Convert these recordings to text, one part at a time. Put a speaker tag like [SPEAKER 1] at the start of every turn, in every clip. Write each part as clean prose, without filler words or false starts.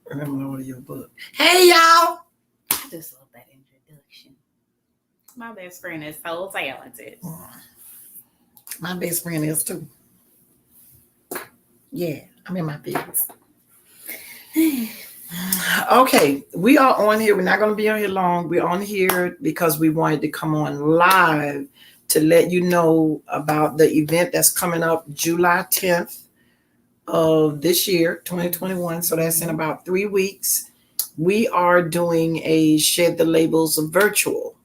[SPEAKER 1] Remember your book. Hey, y'all.
[SPEAKER 2] I just love that introduction. My best friend is so talented.
[SPEAKER 1] My best friend is too. Yeah, I'm in my business. Okay, we are on here. We're not going to be on here long. We're on here because we wanted to come on live to let you know about the event that's coming up July 10th of this year, 2021. So that's in about 3 weeks. We are doing a Shed the Labels virtual.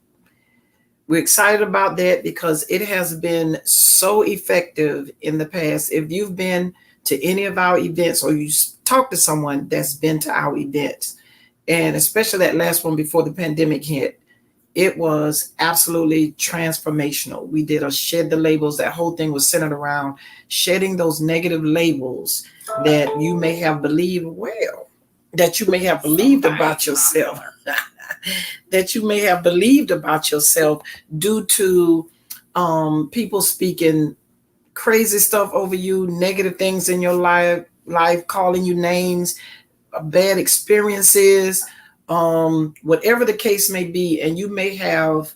[SPEAKER 1] We're excited about that because it has been so effective in the past. If you've been to any of our events or you talk to someone that's been to our events, and especially that last one before the pandemic hit, it was absolutely transformational. We did a Shed the Labels. That whole thing was centered around shedding those negative labels that you may have believed, that you may have believed about yourself. That you may have believed about yourself due to people speaking crazy stuff over you, negative things in your life, calling you names, bad experiences, whatever the case may be. And you may have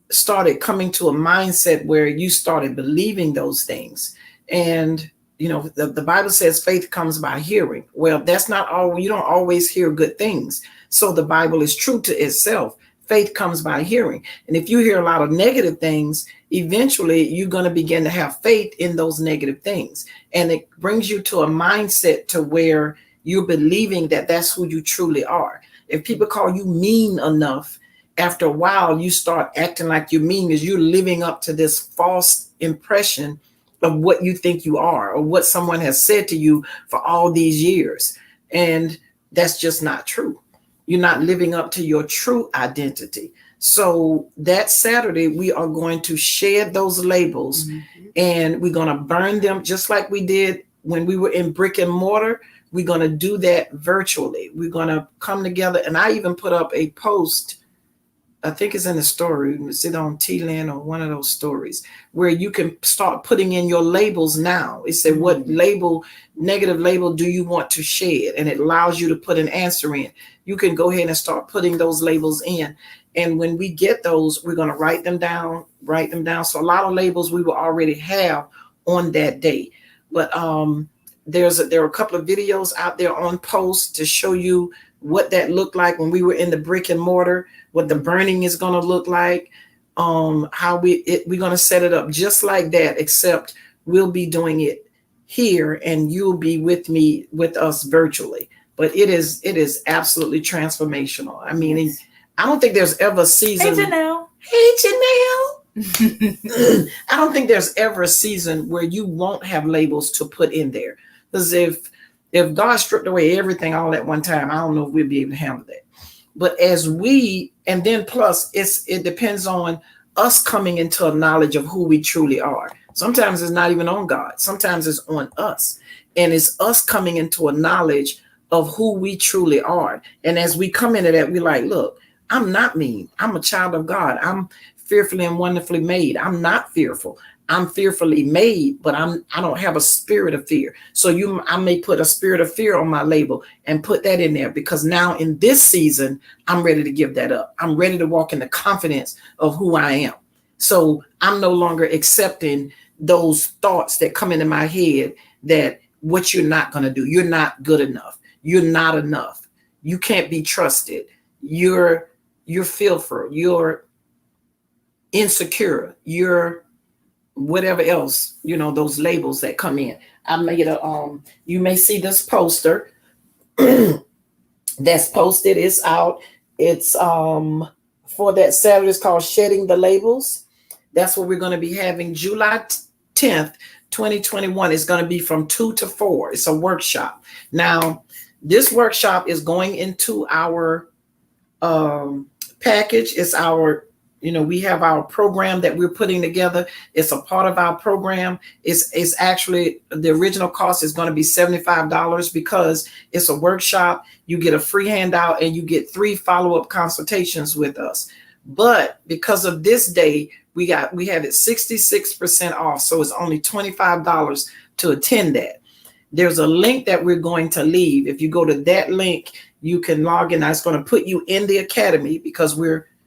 [SPEAKER 1] started coming to a mindset where you started believing those things. And the Bible says faith comes by hearing. Well, that's not all. You don't always hear good things. So the Bible is true to itself. Faith comes by hearing. And if you hear a lot of negative things, eventually you're going to begin to have faith in those negative things. And it brings you to a mindset to where you're believing that that's who you truly are. If people call you mean enough, after a while, you start acting like you're mean because you're living up to this false impression of what you think you are or what someone has said to you for all these years. And that's just not true. You're not living up to your true identity. So that Saturday, we are going to shed those labels and we're going to burn them just like we did when we were in brick and mortar. We're going to do that virtually. We're going to come together. And I even put up a post, I think it's in the story, it's on T-Land or one of those stories, where you can start putting in your labels now. It said, what negative label do you want to shed? And it allows you to put an answer in. You can go ahead and start putting those labels in. And when we get those, we're going to write them down. So a lot of labels we will already have on that day. But there are a couple of videos out there on post to show you what that looked like when we were in the brick and mortar, what the burning is going to look like, how we're going to set it up just like that, except we'll be doing it here and you'll be with us virtually. But it is absolutely transformational. I mean, I don't think there's ever a season.
[SPEAKER 2] Hey, Janelle.
[SPEAKER 1] I don't think there's ever a season where you won't have labels to put in there. Because if God stripped away everything all at one time, I don't know if we'll be able to handle that. But and then plus it depends on us coming into a knowledge of who we truly are. Sometimes it's not even on God. Sometimes it's on us. And it's us coming into a knowledge of who we truly are. And as we come into that, we're like, look, I'm not mean. I'm a child of God. I'm fearfully and wonderfully made. I'm not fearful. I'm fearfully made, but I don't have a spirit of fear. So I may put a spirit of fear on my label and put that in there, because now in this season, I'm ready to give that up. I'm ready to walk in the confidence of who I am. So I'm no longer accepting those thoughts that come into my head that what you're not going to do. You're not good enough. You're not enough. You can't be trusted. You're fearful. You're insecure. You're whatever else, those labels that come in. I made you may see this poster that's posted. It's out. It's for that Saturday. It's called Shedding the Labels. That's what we're going to be having July 10th, 2021. It's going to be from 2 to 4. It's a workshop. Now, this workshop is going into our package. It's our we have our program that we're putting together. It's a part of our program. It's actually, the original cost is going to be $75 because it's a workshop. You get a free handout and you get 3 follow-up consultations with us. But because of this day, we have it 66% off. So it's only $25 to attend that. there's a link that we're going to leave. If you go to that link, you can log in. That's going to put you in the academy, because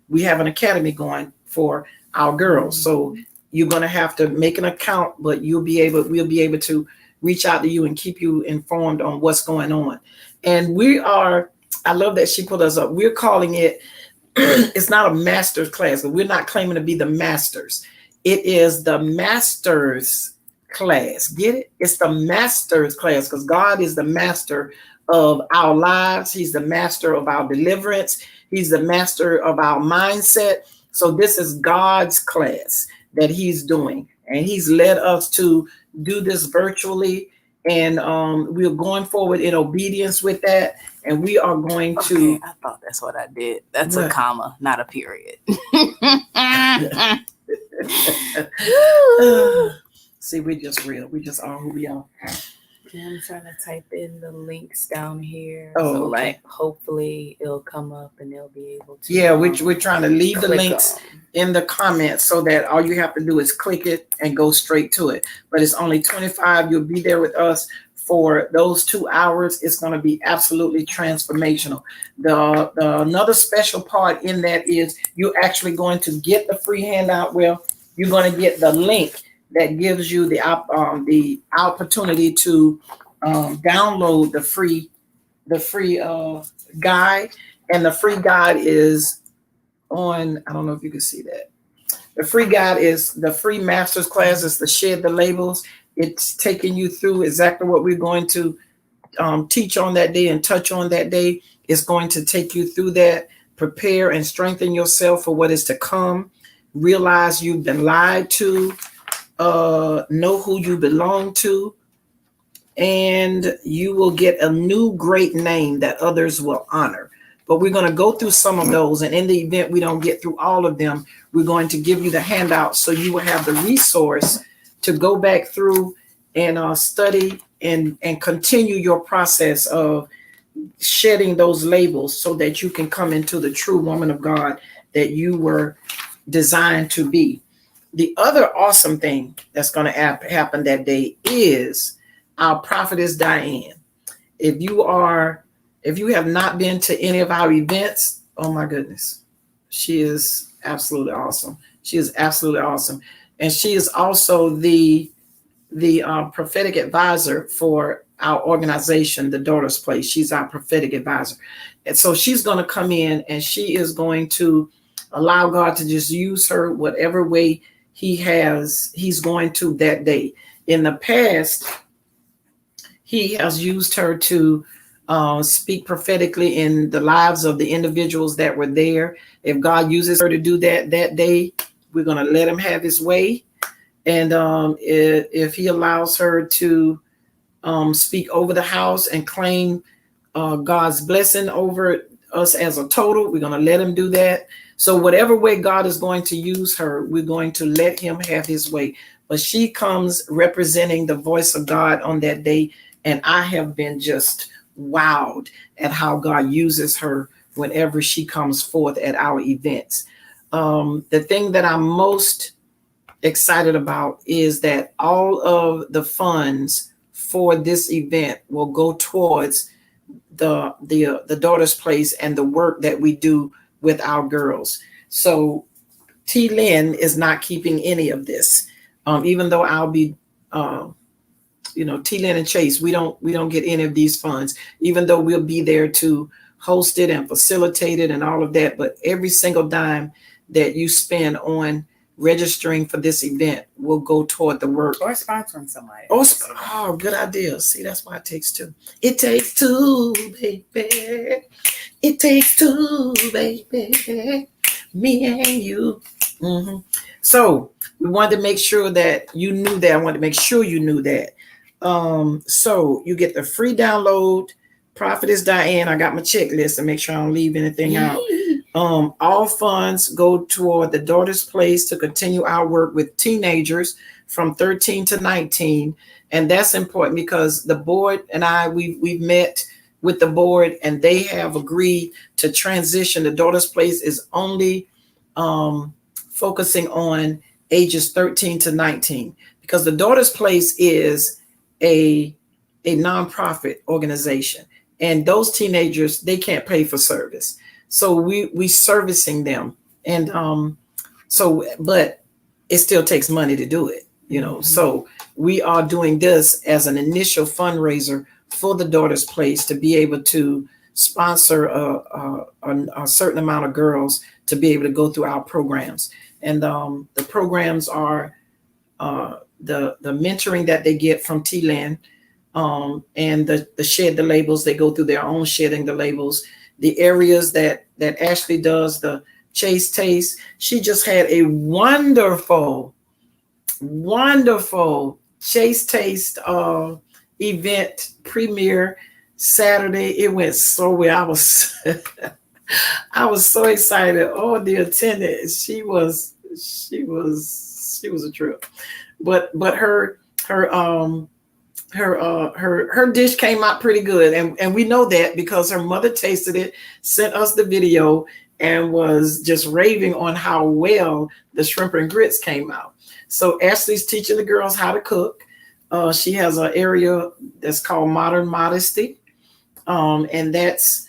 [SPEAKER 1] we have an academy going for our girls. So you're going to have to make an account, but we'll be able to reach out to you and keep you informed on what's going on. And I love that she put us up. We're calling it, it's not a master's class, but we're not claiming to be the masters. It is the master's class. Get it? It's the master's class, because God is the master of our lives. He's the master of our deliverance. He's the master of our mindset. So this is God's class that he's doing. And he's led us to do this virtually. And we're going forward in obedience with that. And we are going to.
[SPEAKER 2] Okay, I thought that's what I did. That's what? A comma, not a period.
[SPEAKER 1] See, we're just real. We just are who we are.
[SPEAKER 2] I'm trying to type in the links down here.
[SPEAKER 1] Oh,
[SPEAKER 2] so
[SPEAKER 1] okay.
[SPEAKER 2] Like hopefully it'll come up and they'll be able to.
[SPEAKER 1] Yeah, we're trying to leave the links in the comments so that all you have to do is click it and go straight to it. But it's only $25. You'll be there with us for those 2 hours. It's going to be absolutely transformational. The another special part in that is you're actually going to get the free handout. Well, you're going to get the link that gives you the opportunity to download the free guide. And the free guide is on, I don't know if you can see that. The free guide is the free master's class. It's the Shed the Labels. It's taking you through exactly what we're going to teach on that day and touch on that day. It's going to take you through that, prepare and strengthen yourself for what is to come. Realize you've been lied to. Know who you belong to, and you will get a new great name that others will honor. But we're going to go through some of those, and in the event we don't get through all of them, we're going to give you the handout so you will have the resource to go back through and study and continue your process of shedding those labels so that you can come into the true woman of God that you were designed to be. The other awesome thing that's going to happen that day is our prophetess Diane. If you have not been to any of our events, oh my goodness, she is absolutely awesome. She is absolutely awesome. And she is also the prophetic advisor for our organization, the Daughter's Place. She's our prophetic advisor. And so she's going to come in and she is going to allow God to just use her whatever way he's going to that day. In the past, he has used her to speak prophetically in the lives of the individuals that were there. If God uses her to do that day, we're going to let him have his way. And if he allows her to speak over the house and claim God's blessing over us as a total, we're going to let him do that. So whatever way God is going to use her, we're going to let him have his way. But she comes representing the voice of God on that day. And I have been just wowed at how God uses her whenever she comes forth at our events. The thing that I'm most excited about is that all of the funds for this event will go towards the Daughter's Place and the work that we do with our girls. So T. Lynn is not keeping any of this, even though I'll be, T. Lynn and Chase. We don't get any of these funds, even though we'll be there to host it and facilitate it and all of that. But every single dime that you spend on registering for this event will go toward the work.
[SPEAKER 2] Or sponsoring somebody.
[SPEAKER 1] Oh, good idea. See, that's why it takes two. It takes two, baby. It takes two, baby. Me and you. Mm-hmm. So we wanted to make sure that you knew that. I wanted to make sure you knew that. So you get the free download. Prophetess Diane. I got my checklist to make sure I don't leave anything out. All funds go toward the Daughter's Place to continue our work with teenagers from 13 to 19. And that's important because the board and we've met with the board and they have agreed to transition. The Daughter's Place is only focusing on ages 13 to 19 because the Daughter's Place is a a nonprofit organization, and those teenagers, they can't pay for service, so we servicing them, and so but it still takes money to do it, you know. So we are doing this as an initial fundraiser for the Daughter's Place to be able to sponsor a certain amount of girls to be able to go through our programs. And the programs are the mentoring that they get from T-Land, and the shed the labels. They go through their own shedding the labels. The areas that Ashley does the Chase Taste. She just had a wonderful Chase Taste event premiere Saturday. It went so well. I was so excited. Oh, the attendant, she was a trip. But her dish came out pretty good, and we know that because her mother tasted it, sent us the video, and was just raving on how well the shrimp and grits came out. So Ashley's teaching the girls how to cook. She has an area that's called Modern Modesty, and that's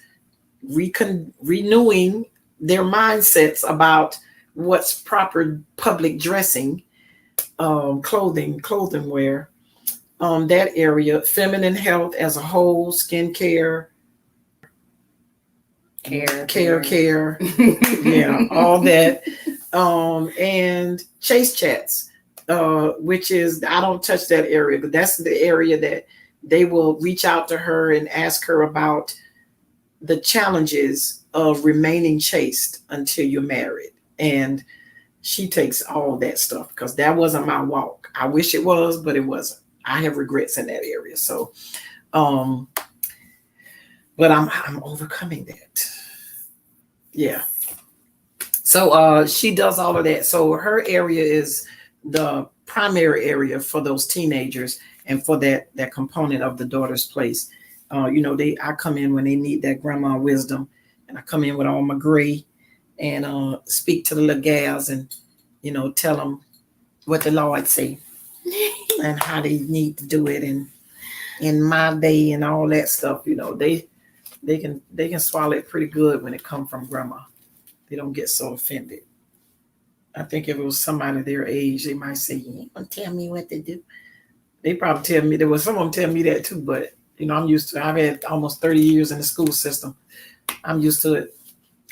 [SPEAKER 1] renewing their mindsets about what's proper public dressing, clothing wear. That area, feminine health as a whole, skincare, care, yeah, all that. And Chase Chats, which is, I don't touch that area, but that's the area that they will reach out to her and ask her about the challenges of remaining chaste until you're married. And she takes all that stuff, because that wasn't my walk. I wish it was, but it wasn't. I have regrets in that area. So, but I'm overcoming that. Yeah. So she does all of that. So her area is the primary area for those teenagers and for that component of the Daughter's Place. You know, I come in when they need that grandma wisdom, and I come in with all my gray and speak to the little gals and, you know, tell them what the Lord say and how they need to do it, and in my day and all that stuff. You know, they can swallow it pretty good when it comes from grandma. They don't get so offended. I think if it was somebody their age, they might say, "You ain't gonna tell me what to do." They probably tell me, there was someone tell me that too, but you know, I'm used to it. I've had almost 30 years in the school system. I'm used to it.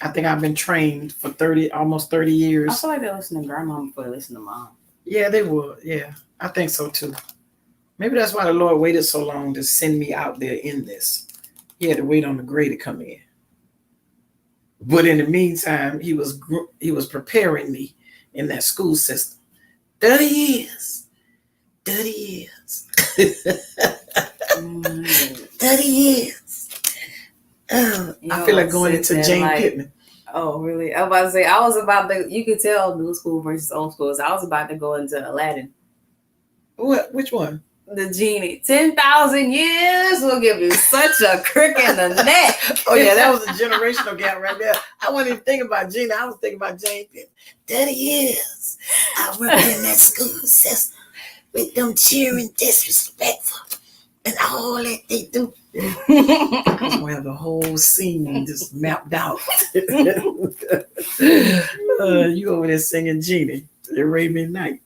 [SPEAKER 1] I think I've been trained for almost 30 years.
[SPEAKER 2] I feel like they listen to grandma before they listen to mom.
[SPEAKER 1] Yeah, they would. Yeah, I think so too. Maybe that's why the Lord waited so long to send me out there in this. He had to wait on the gray to come in. But in the meantime, he was preparing me in that school system. 30 years. 30 years. 30 years. I feel like going into Jane Pittman.
[SPEAKER 2] Oh, really? I was about to say, I was about to, you could tell new school versus old schools. I was about to go into Aladdin.
[SPEAKER 1] What? Which one?
[SPEAKER 2] The genie. 10,000 years will give you such a crick in the neck.
[SPEAKER 1] Oh, yeah, that was a generational gap right there. I wasn't even thinking about Gina. I was thinking about Jane Pittman. 30 years. I worked in that school system with them cheering, disrespectful, and all that they do. I was going to have the whole scene just mapped out. You over there singing Genie, Arabian Night.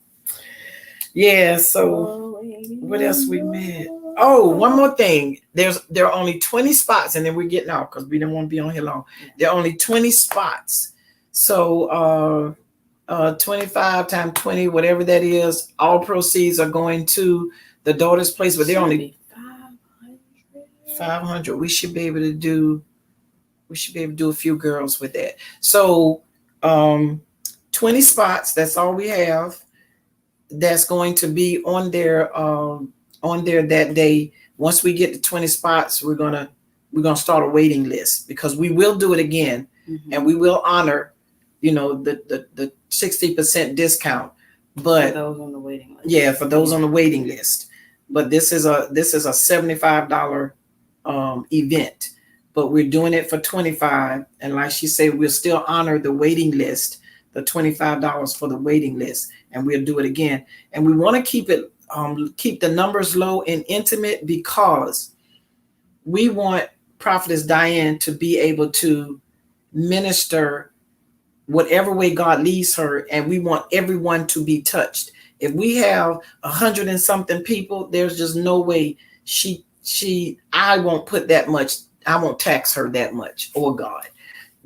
[SPEAKER 1] Yeah, so what else we made? Oh, one more thing. There are only 20 spots, and then we're getting out because we don't want to be on here long. There are only 20 spots. So 25 times 20, whatever that is, all proceeds are going to the Daughter's Place, but they're only 500. We should be able to do a few girls with that. So 20 spots, that's all we have. That's going to be on there that day. Once we get to 20 spots, we're gonna start a waiting list, because we will do it again, and we will honor, you know, the 60% discount. But
[SPEAKER 2] for those on the waiting list.
[SPEAKER 1] Yeah, for those on the waiting list. But this is a $75 event, but we're doing it for $25. And like she said, we'll still honor the waiting list, the $25 for the waiting list, and we'll do it again. And we want to keep it keep the numbers low and intimate because we want Prophetess Diane to be able to minister whatever way God leads her, and we want everyone to be touched. If we have 100 and something people, there's just no way I won't put that much. I won't tax her that much, or God,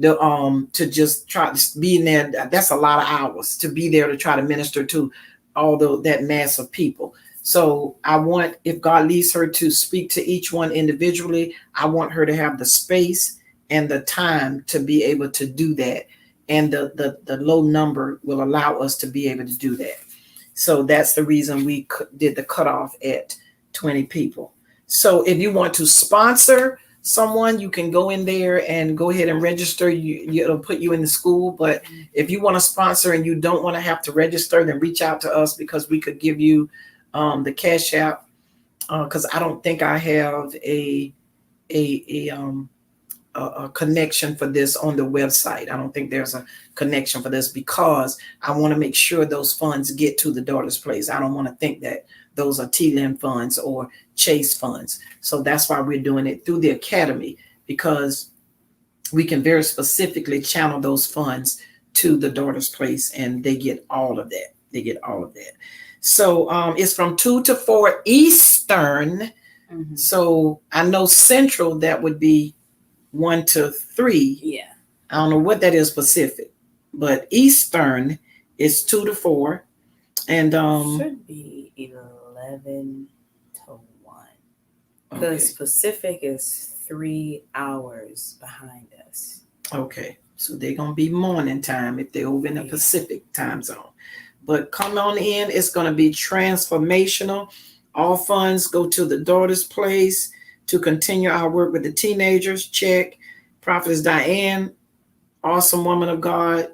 [SPEAKER 1] to just try to be in there. That's a lot of hours to be there to try to minister to all that mass of people. So I want, if God leads her to speak to each one individually, I want her to have the space and the time to be able to do that. And the low number will allow us to be able to do that. So that's the reason we did the cutoff at 20 people. So if you want to sponsor someone, you can go in there and go ahead and register. It'll put you in the school. But if you want to sponsor and you don't want to have to register, then reach out to us, because we could give you the Cash App. Because I don't think I have a connection for this on the website. I don't think there's a connection for this, because I want to make sure those funds get to the Daughter's Place. I don't want to think that those are TLIN funds or Chase funds. So that's why we're doing it through the Academy, because we can very specifically channel those funds to the Daughter's Place, and they get all of that. So it's from 2 to 4 Eastern. Mm-hmm. So I know Central, that would be 1 to 3.
[SPEAKER 2] Yeah.
[SPEAKER 1] I don't know what that is Pacific, but Eastern is 2 to 4. And
[SPEAKER 3] should be 11 to 1. Because Pacific is 3 hours behind us.
[SPEAKER 1] Okay. So they're going to be morning time if they're over in the Pacific time zone. But come on in. It's going to be transformational. All funds go to the Daughter's Place to continue our work with the teenagers. Check. Prophetess Diane, awesome woman of God,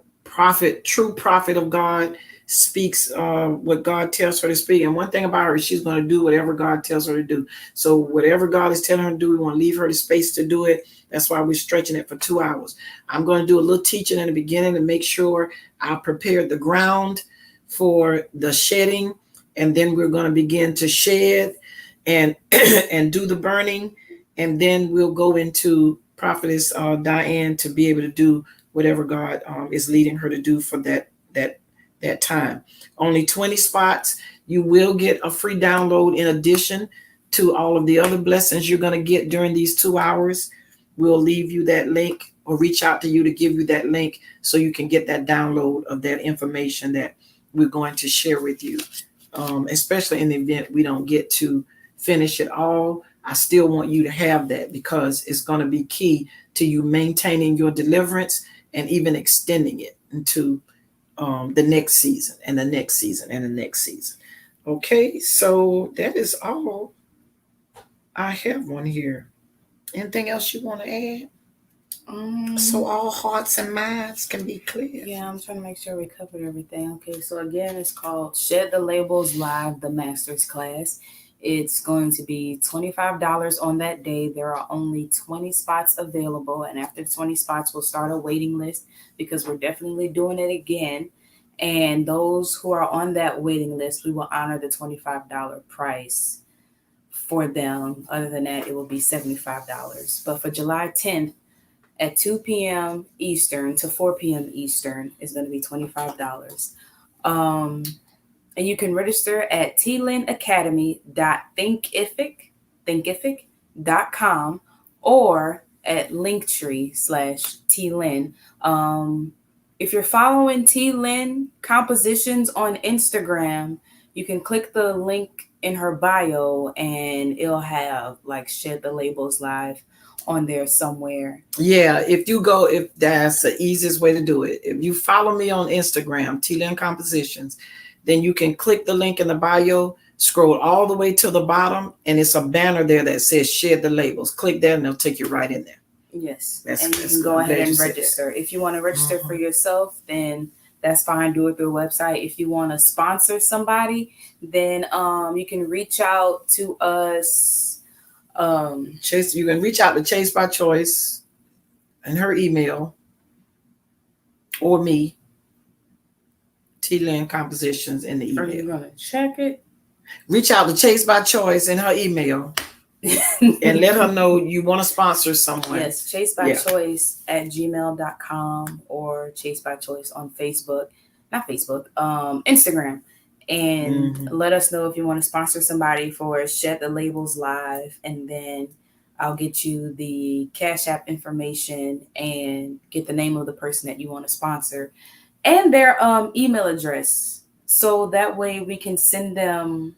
[SPEAKER 1] true prophet of God, speaks what God tells her to speak. And one thing about her is she's going to do whatever God tells her to do. So whatever God is telling her to do, we want to leave her the space to do it. That's why we're stretching it for 2 hours. I'm going to do a little teaching in the beginning to make sure I prepared the ground for the shedding. And then we're going to begin to shed and do the burning. And then we'll go into Prophetess Diane to be able to do whatever God is leading her to do for that time. Only 20 spots. You will get a free download in addition to all of the other blessings you're going to get during these 2 hours. We'll leave you that link or reach out to you to give you that link so you can get that download of that information that we're going to share with you. Especially in the event we don't get to finish it all, I still want you to have that, because it's going to be key to you maintaining your deliverance and even extending it into the next season and the next season and the next season. Okay, so that is all I have on here. Anything else you want to add? So all hearts and minds can be clear.
[SPEAKER 3] Yeah, I'm trying to make sure we covered everything. Okay, so again, it's called Shed the Labels Live, the Master's Class. It's going to be $25 on that day. There are only 20 spots available. And after 20 spots, we'll start a waiting list, because we're definitely doing it again. And those who are on that waiting list, we will honor the $25 price for them. Other than that, it will be $75. But for July 10th, at 2 p.m. Eastern to 4 p.m. Eastern, is going to be $25. And you can register at tlinacademy.thinkific.com or at linktree/tlin. If you're following TLin Compositions on Instagram, you can click the link in her bio and it'll have like Shed the Labels Live on there somewhere.
[SPEAKER 1] Yeah, if that's the easiest way to do it. If you follow me on Instagram, TLin Compositions, then you can click the link in the bio, scroll all the way to the bottom, and it's a banner there that says Shed the Labels. Click that and it'll take you right in there.
[SPEAKER 3] Yes, and you can go ahead and register. If you want to register for yourself, then that's fine. Do it through a website. If you want to sponsor somebody, then you can reach out to us.
[SPEAKER 1] Chase, you can reach out to Chase by Choice and her email, or me, TLin Compositions in the email.
[SPEAKER 3] Are you gonna check it?
[SPEAKER 1] Reach out to Chase by Choice in her email and let her know you want to sponsor someone.
[SPEAKER 3] Yes, chasebychoice@gmail.com or Chase by Choice on Facebook. Not Facebook, Instagram. And let us know if you want to sponsor somebody for Shed the Labels Live. And then I'll get you the Cash App information and get the name of the person that you want to sponsor and their email address. So that way we can send them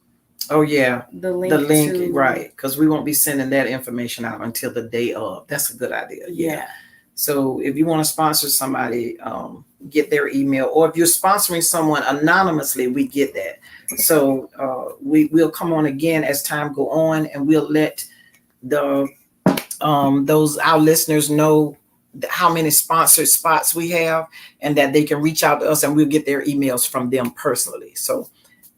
[SPEAKER 1] the link, right? Because we won't be sending that information out until the day of. That's a good idea.
[SPEAKER 3] Yeah.
[SPEAKER 1] So if you want to sponsor somebody, get their email, or if you're sponsoring someone anonymously, we get that. So we'll come on again as time go on, and we'll let the our listeners know how many sponsored spots we have, and that they can reach out to us, and we'll get their emails from them personally. So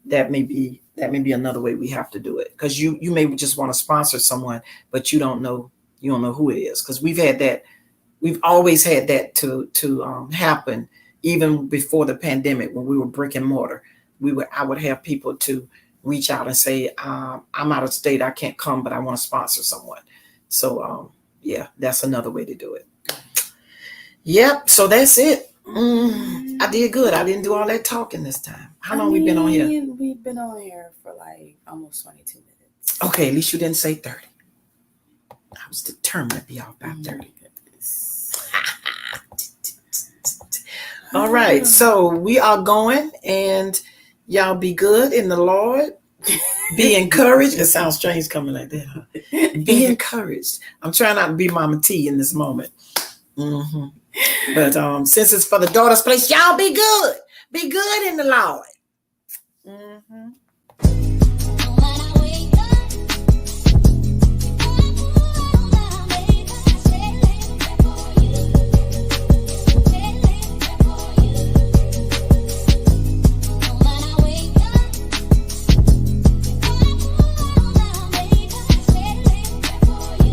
[SPEAKER 1] that may be another way we have to do it, because you may just want to sponsor someone, but you don't know who it is, because we've always had that to happen. Even before the pandemic, when we were brick and mortar, I would have people to reach out and say, I'm out of state, I can't come, but I want to sponsor someone. So that's another way to do it. Yep. So that's it. I did good. I didn't do all that talking this time. How long we been on here?
[SPEAKER 3] We've been on here for like almost 22 minutes.
[SPEAKER 1] Okay, at least you didn't say 30. I was determined to be off by 30. All right, so we are going, and y'all be good in the Lord. Be encouraged. It sounds strange coming like that, huh? Be encouraged. I'm trying not to be Mama T in this moment. But since it's for the daughter's place, y'all be good. Be good in the Lord.